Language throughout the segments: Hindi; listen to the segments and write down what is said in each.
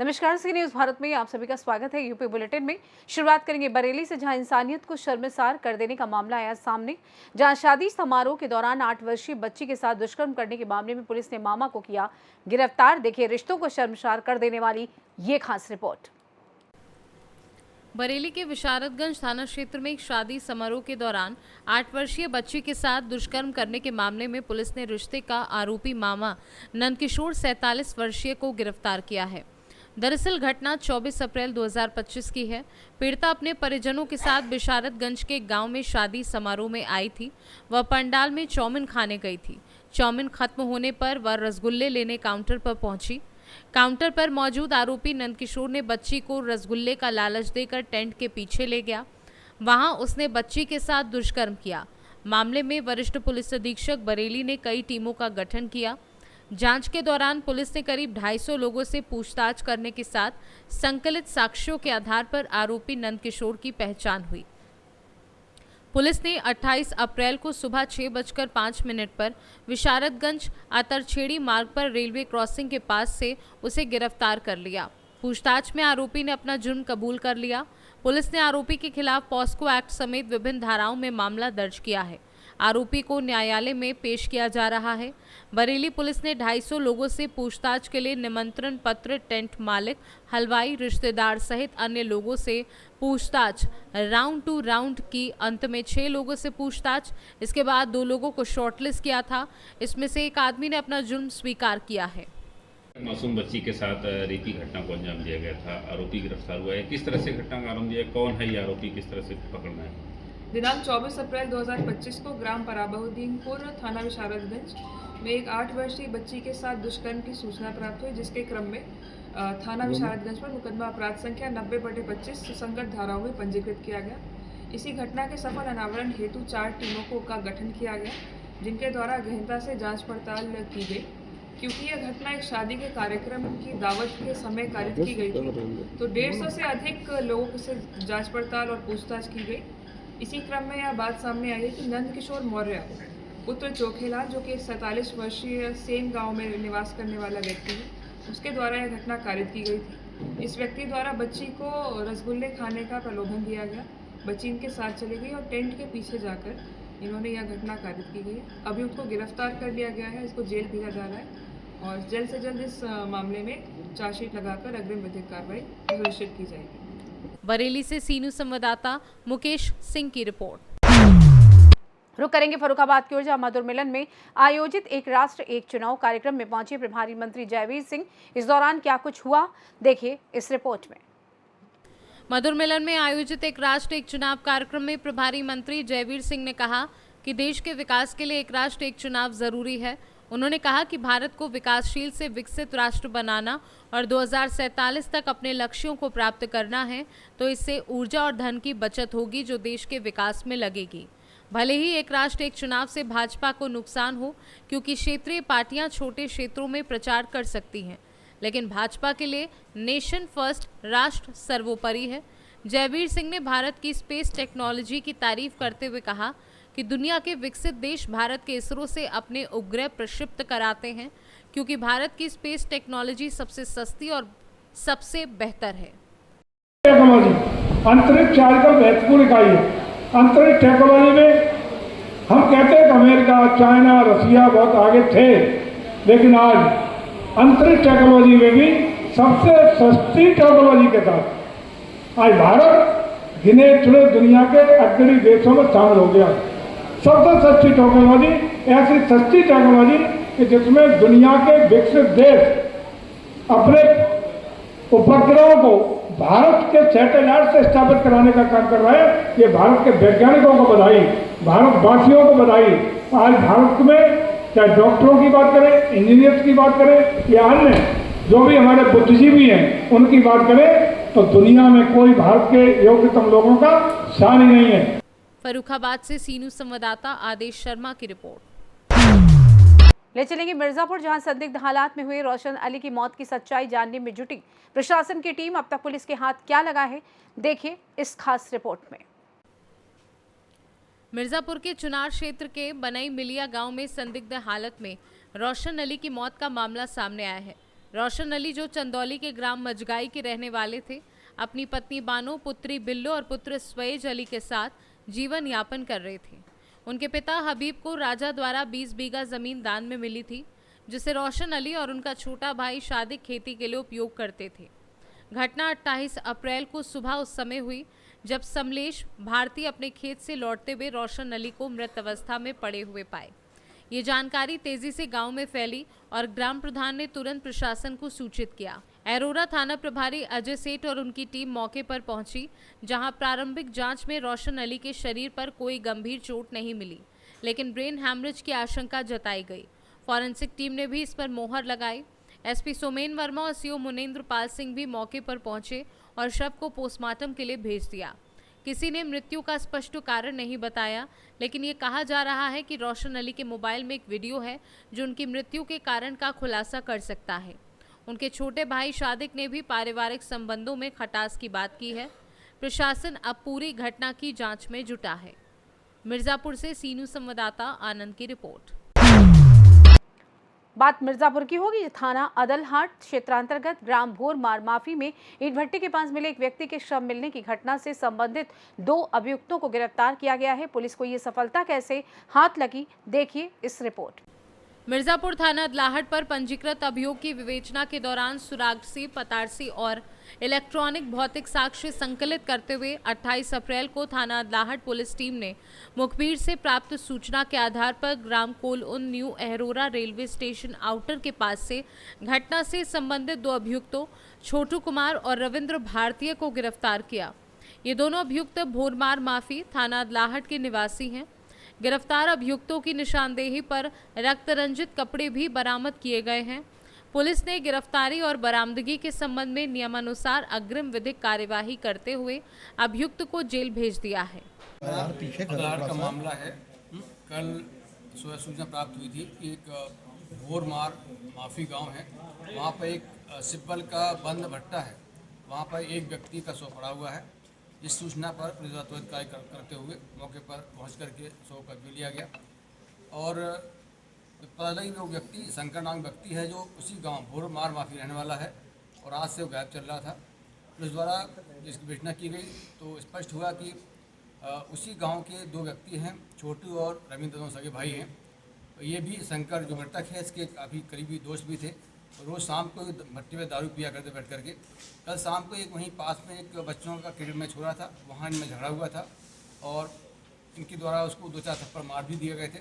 नमस्कार, सी न्यूज़ भारत में आप सभी का स्वागत है। यूपी बुलेटिन में शुरुआत करेंगे बरेली से, जहां इंसानियत को शर्मसार कर देने का मामला आया सामने। जहां शादी समारोह के दौरान 8 वर्षीय बच्ची के साथ दुष्कर्म करने के मामले में पुलिस ने मामा को किया गिरफ्तार। देखिए रिश्तों को शर्मसार कर देने वाली ये खास रिपोर्ट। बरेली के विशारदगंज थाना क्षेत्र में एक शादी समारोह के दौरान 8 वर्षीय बच्ची के साथ दुष्कर्म करने के मामले में पुलिस ने रिश्ते का आरोपी मामा नंदकिशोर 47 वर्षीय को गिरफ्तार किया है। दरअसल घटना 24 अप्रैल 2025 की है। पीड़िता अपने परिजनों के साथ विशारदगंज के गांव में शादी समारोह में आई थी। वह पंडाल में चाउमीन खाने गई थी। चाउमीन खत्म होने पर वह रसगुल्ले लेने काउंटर पर पहुंची। काउंटर पर मौजूद आरोपी नंदकिशोर ने बच्ची को रसगुल्ले का लालच देकर टेंट के पीछे ले गया। वहां उसने बच्ची के साथ दुष्कर्म किया। मामले में वरिष्ठ पुलिस अधीक्षक बरेली ने कई टीमों का गठन किया। जांच के दौरान पुलिस ने करीब 250 लोगों से पूछताछ करने के साथ संकलित साक्ष्यों के आधार पर आरोपी नंदकिशोर की पहचान हुई। पुलिस ने 28 अप्रैल को सुबह 6:05 पर विशारदगंज अतरछेड़ी मार्ग पर रेलवे क्रॉसिंग के पास से उसे गिरफ्तार कर लिया। पूछताछ में आरोपी ने अपना जुर्म कबूल कर लिया। पुलिस ने आरोपी के खिलाफ पॉस्को एक्ट समेत विभिन्न धाराओं में मामला दर्ज किया है। आरोपी को न्यायालय में पेश किया जा रहा है। बरेली पुलिस ने 250 लोगों से पूछताछ के लिए निमंत्रण पत्र, टेंट मालिक, हलवाई, रिश्तेदार सहित अन्य लोगों से पूछताछ राउंड टू राउंड की। अंत में 6 लोगों से पूछताछ। इसके बाद 2 लोगों को शॉर्टलिस्ट किया था। इसमें से एक आदमी ने अपना जुर्म स्वीकार किया है। मासूम बच्ची के साथ रेप की घटना को अंजाम दिया गया था। आरोपी गिरफ्तार हुआ है। किस तरह से घटना का आरंभ दिया, कौन है ये आरोपी, किस तरह से पकड़ना है? दिनांक 24 अप्रैल 2025 को ग्राम पराबहुद्दीनपुर थाना विशारदगंज में एक 8 वर्षीय बच्ची के साथ दुष्कर्म की सूचना प्राप्त हुई, जिसके क्रम में थाना विशारदगंज पर मुकदमा अपराध संख्या 90/25 सुसंगत धाराओं में पंजीकृत किया गया। इसी घटना के सफल अनावरण हेतु 4 टीमों का गठन किया गया, जिनके द्वारा गहनता से जाँच पड़ताल की गई। क्योंकि यह घटना एक शादी के कार्यक्रम की दावत के समय कारित की गई थी, तो 150 से अधिक लोगों से जांच पड़ताल और पूछताछ की गई। इसी क्रम में यह बात सामने आई है कि नंदकिशोर मौर्य पुत्र चोखेलाल, जो कि 47 वर्षीय सेम गांव में निवास करने वाला व्यक्ति है, उसके द्वारा यह घटना कारित की गई थी। इस व्यक्ति द्वारा बच्ची को रसगुल्ले खाने का प्रलोभन दिया गया। बच्ची इनके साथ चली गई और टेंट के पीछे जाकर इन्होंने यह घटना कारित की गई है। अभी उसको गिरफ्तार कर लिया गया है, इसको जेल भेजा जा रहा है और जल्द से जल्द इस मामले में चार्जशीट लगाकर अग्रिम विधिक कार्रवाई सुनिश्चित की जाएगी। बरेली से सी न्यूज़ संवाददाता मुकेश सिंह की रिपोर्ट। रुक करेंगे फर्रुखाबाद की ओर, जहां मधुर मिलन में आयोजित एक राष्ट्र एक चुनाव कार्यक्रम में पहुंचे प्रभारी मंत्री जयवीर सिंह। इस दौरान क्या कुछ हुआ, देखिए इस रिपोर्ट में। मधुर मिलन में आयोजित एक राष्ट्र एक चुनाव कार्यक्रम में प्रभारी मंत्री जयवीर सिंह ने कहा कि देश के विकास के लिए एक राष्ट्र एक चुनाव जरूरी है। उन्होंने कहा कि भारत को विकासशील से विकसित राष्ट्र बनाना और 2047 तक अपने लक्ष्यों को प्राप्त करना है, तो इससे ऊर्जा और धन की बचत होगी जो देश के विकास में लगेगी। भले ही एक राष्ट्र एक चुनाव से भाजपा को नुकसान हो, क्योंकि क्षेत्रीय पार्टियां छोटे क्षेत्रों में प्रचार कर सकती हैं, लेकिन भाजपा के लिए नेशन फर्स्ट, राष्ट्र सर्वोपरि है। जयवीर सिंह ने भारत की स्पेस टेक्नोलॉजी की तारीफ करते हुए कहा कि दुनिया के विकसित देश भारत के इसरो से अपने उपग्रह प्रक्षिप्त कराते हैं, क्योंकि भारत की स्पेस टेक्नोलॉजी सबसे सस्ती और सबसे बेहतर है। टेक्नोलॉजी अंतरिक्ष आजकल महत्वपूर्ण इकाई है। अंतरिक्ष टेक्नोलॉजी में हम कहते हैं कि अमेरिका, चाइना, रसिया बहुत आगे थे, लेकिन आज अंतरिक्ष टेक्नोलॉजी में भी सबसे सस्ती टेक्नोलॉजी के साथ आज भारत गिने चुने दुनिया के अग्रणी देशों में शामिल हो गया। सबसे सस्ती टेक्नोलॉजी, ऐसी सस्ती टेक्नोलॉजी कि जिसमें दुनिया के विकसित देश अपने उपग्रहों को भारत के सैटेलाइट से स्थापित कराने का काम कर रहे हैं। ये भारत के वैज्ञानिकों को बधाई, भारतवासियों को बधाई। आज भारत में चाहे डॉक्टरों की बात करें, इंजीनियर्स की बात करें या अन्य जो भी हमारे बुद्धिजीवी हैं उनकी बात करें, तो दुनिया में कोई भारत के योग्यतम लोगों का शान ही नहीं है। फर्रुखाबाद से सी न्यूज़ संवाददाता आदेश शर्मा की रिपोर्ट। ले चलेंगे मिर्जापुर, जहां संदिग्ध हालात में हुए रोशन अली की मौत की सच्चाई जानने में जुटी प्रशासन की टीम। अब तक पुलिस के हाथ क्या लगा है, देखिए इस खास रिपोर्ट में। मिर्जापुर के चुनार क्षेत्र के बनई मिलिया गांव में संदिग्ध हालत में रोशन अली की मौत का मामला सामने आया है। रोशन अली, जो चंदौली के ग्राम मजगाई के रहने वाले थे, अपनी पत्नी बानो, पुत्री बिल्लो और पुत्र स्वेज अली के साथ जीवन यापन कर रहे थे। उनके पिता हबीब को राजा द्वारा 20 बीघा जमीन दान में मिली थी, जिसे रोशन अली और उनका छोटा भाई शादिक खेती के लिए उपयोग करते थे। घटना 28 अप्रैल को सुबह उस समय हुई जब समलेश भारती अपने खेत से लौटते हुए रोशन अली को मृत अवस्था में पड़े हुए पाए। ये जानकारी तेजी से गांव में फैली और ग्राम प्रधान ने तुरंत प्रशासन को सूचित किया। एरोरा थाना प्रभारी अजय सेठ और उनकी टीम मौके पर पहुंची, जहां प्रारंभिक जांच में रोशन अली के शरीर पर कोई गंभीर चोट नहीं मिली, लेकिन ब्रेन हैमरेज की आशंका जताई गई। फॉरेंसिक टीम ने भी इस पर मोहर लगाई। एसपी सोमेन वर्मा और सीओ मुनेंद्र पाल सिंह भी मौके पर पहुंचे और शव को पोस्टमार्टम के लिए भेज दिया। किसी ने मृत्यु का स्पष्ट कारण नहीं बताया, लेकिन ये कहा जा रहा है कि रोशन अली के मोबाइल में एक वीडियो है जो उनकी मृत्यु के कारण का खुलासा कर सकता है। उनके छोटे भाई शादिक ने भी पारिवारिक संबंधों में खटास की बात की है। प्रशासन अब पूरी घटना की जांच में जुटा है। मिर्जापुर से सीनू संवाददाता आनंद की रिपोर्ट। बात मिर्जापुर की होगी। थाना अदलहाट क्षेत्रांतर्गत ग्राम भोरमार माफी में ईंट भट्टे के पास मिले एक व्यक्ति के शव मिलने की घटना से संबंधित 2 अभियुक्तों को गिरफ्तार किया गया है। पुलिस को ये सफलता कैसे हाथ लगी, देखिए इस रिपोर्ट। मिर्जापुर थाना अदलाहट पर पंजीकृत अभियोग की विवेचना के दौरान सुरागसी, पतारसी और इलेक्ट्रॉनिक भौतिक साक्ष्य संकलित करते हुए 28 अप्रैल को थाना अदलाहट पुलिस टीम ने मुखबिर से प्राप्त सूचना के आधार पर ग्राम कोल-उन न्यू अहरोरा रेलवे स्टेशन आउटर के पास से घटना से संबंधित 2 अभियुक्तों छोटू कुमार और रविंद्र भारतीय को गिरफ्तार किया। ये दोनों अभियुक्त भोरमार माफी थाना अदलाहट के निवासी हैं। गिरफ्तार अभियुक्तों की निशानदेही पर रक्त रंजित कपड़े भी बरामद किए गए हैं। पुलिस ने गिरफ्तारी और बरामदगी के संबंध में नियमानुसार अग्रिम विधिक कार्यवाही करते हुए अभियुक्त को जेल भेज दिया है। अदलाहट का मामला है। कल सूचना प्राप्त हुई थी कि एक भोरमार माफी गांव है, वहां पर एक सिब्बल का बंद भट्टा है, वहां पर एक व्यक्ति का शव पड़ा हुआ है। इस सूचना पर पुलिस त्वरित कार्य करते हुए मौके पर पहुंच करके शव का लिया गया और पता लगी वो व्यक्ति शंकर नाम व्यक्ति है जो उसी गांव भोरमार माफी रहने वाला है और आज से वो गायब चल रहा था। पुलिस द्वारा जिसकी विवेचना की गई तो स्पष्ट हुआ कि उसी गांव के 2 व्यक्ति हैं, छोटू और रविंद्र, दोनों सगे भाई हैं। ये भी शंकर जो मृतक है इसके काफ़ी करीबी दोस्त भी थे। रोज़ शाम को भट्टी में दारू पिया करते बैठ करके। कल शाम को एक वहीं पास में एक बच्चों का क्रिकेट मैच हो रहा था, वहाँ इनमें झगड़ा हुआ था और इनके द्वारा उसको 2-4 थप्पड़ मार भी दिए गए थे।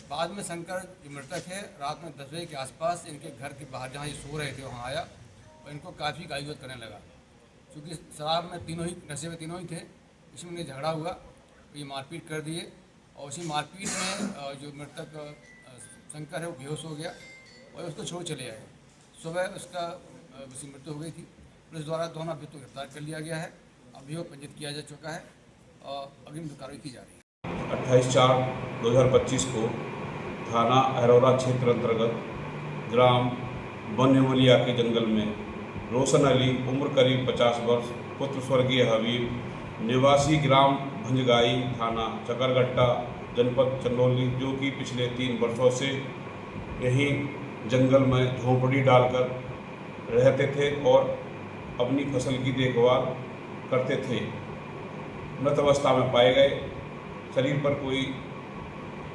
बाद में शंकर जो मृतक है रात में 10 बजे के आसपास इनके घर के बाहर जहाँ ये सो रहे थे वहाँ आया और इनको काफ़ी गाली करने लगा। क्योंकि शराब में तीनों ही नशे में तीनों ही थे, इसमें उन्हें झगड़ा हुआ, ये मारपीट कर दिए और उसी मारपीट में जो मृतक शंकर है वो बेहोश हो गया और उसको छोड़ चले आए। सुबह उसका उसकी मृत्यु हो गई थी। पुलिस द्वारा दोनों अभियुक्त को गिरफ्तार कर लिया गया है। अभियोग पंजीकृत किया जा चुका है और अग्रिम कार्रवाई की जा रही है। 28/4/2025 को थाना अहरोरा क्षेत्र अंतर्गत ग्राम बनमलिया के जंगल में रोशन अली, उम्र करीब 50 वर्ष, पुत्र स्वर्गीय हबीब, निवासी ग्राम भंजगाई, थाना चकरगट्टा, जनपद चंदौली, जो कि पिछले 3 वर्षों से यहीं जंगल में झोंपड़ी डालकर रहते थे और अपनी फसल की देखभाल करते थे, मृत अवस्था में पाए गए। शरीर पर कोई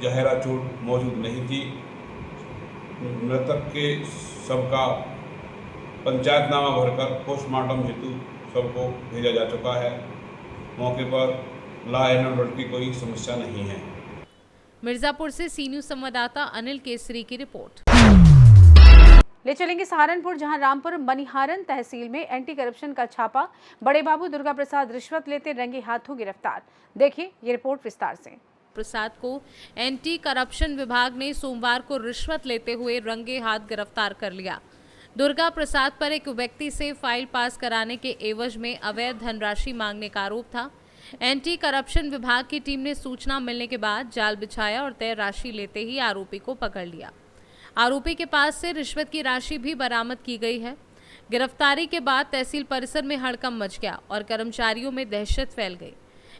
जहरा चोट मौजूद नहीं थी। मृतक के शव का पंचायतनामा भरकर पोस्टमार्टम हेतु शव को भेजा जा चुका है। मौके पर लॉ एंड ऑर्डर की कोई समस्या नहीं है। मिर्जापुर से सीनू संवाददाता अनिल केसरी की रिपोर्ट। ले चलेंगे सहारनपुर, जहां रामपुर मनिहारन तहसील में एंटी करप्शन का छापा। बड़े बाबू दुर्गा प्रसाद रिश्वत लेते रंगे हाथों गिरफ्तार। देखिए ये रिपोर्ट विस्तार से। प्रसाद को एंटी करप्शन विभाग ने सोमवार को रिश्वत लेते हुए रंगे हाथ गिरफ्तार कर लिया। दुर्गा प्रसाद पर एक व्यक्ति से फाइल पास कराने के एवज में अवैध धनराशि मांगने का आरोप था। एंटी करप्शन विभाग की टीम ने सूचना मिलने के बाद जाल बिछाया और तय राशि लेते ही आरोपी को पकड़ लिया। आरोपी के पास से रिश्वत की राशि भी बरामद की गई है। गिरफ्तारी के बाद तहसील परिसर में हड़कंप मच गया और कर्मचारियों में दहशत फैल गई।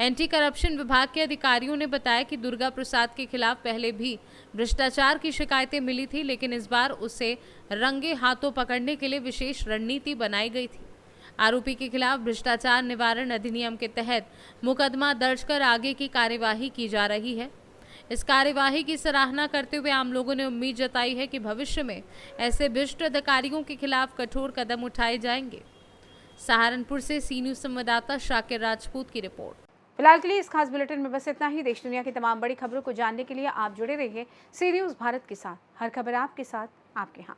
एंटी करप्शन विभाग के अधिकारियों ने बताया कि दुर्गा प्रसाद के खिलाफ पहले भी भ्रष्टाचार की शिकायतें मिली थी, लेकिन इस बार उसे रंगे हाथों पकड़ने के लिए विशेष रणनीति बनाई गई थी। आरोपी के खिलाफ भ्रष्टाचार निवारण अधिनियम के तहत मुकदमा दर्ज कर आगे की कार्यवाही की जा रही है। इस कार्यवाही की सराहना करते हुए आम लोगों ने उम्मीद जताई है कि भविष्य में ऐसे भ्रष्ट अधिकारियों के खिलाफ कठोर कदम उठाए जाएंगे। सहारनपुर से सी न्यूज़ संवाददाता शाकिर राजपूत की रिपोर्ट। फिलहाल के लिए इस खास बुलेटिन में बस इतना ही। देश दुनिया की तमाम बड़ी खबरों को जानने के लिए आप जुड़े रहिए सी न्यूज़ भारत के साथ। हर खबर आपके साथ, आपके यहाँ।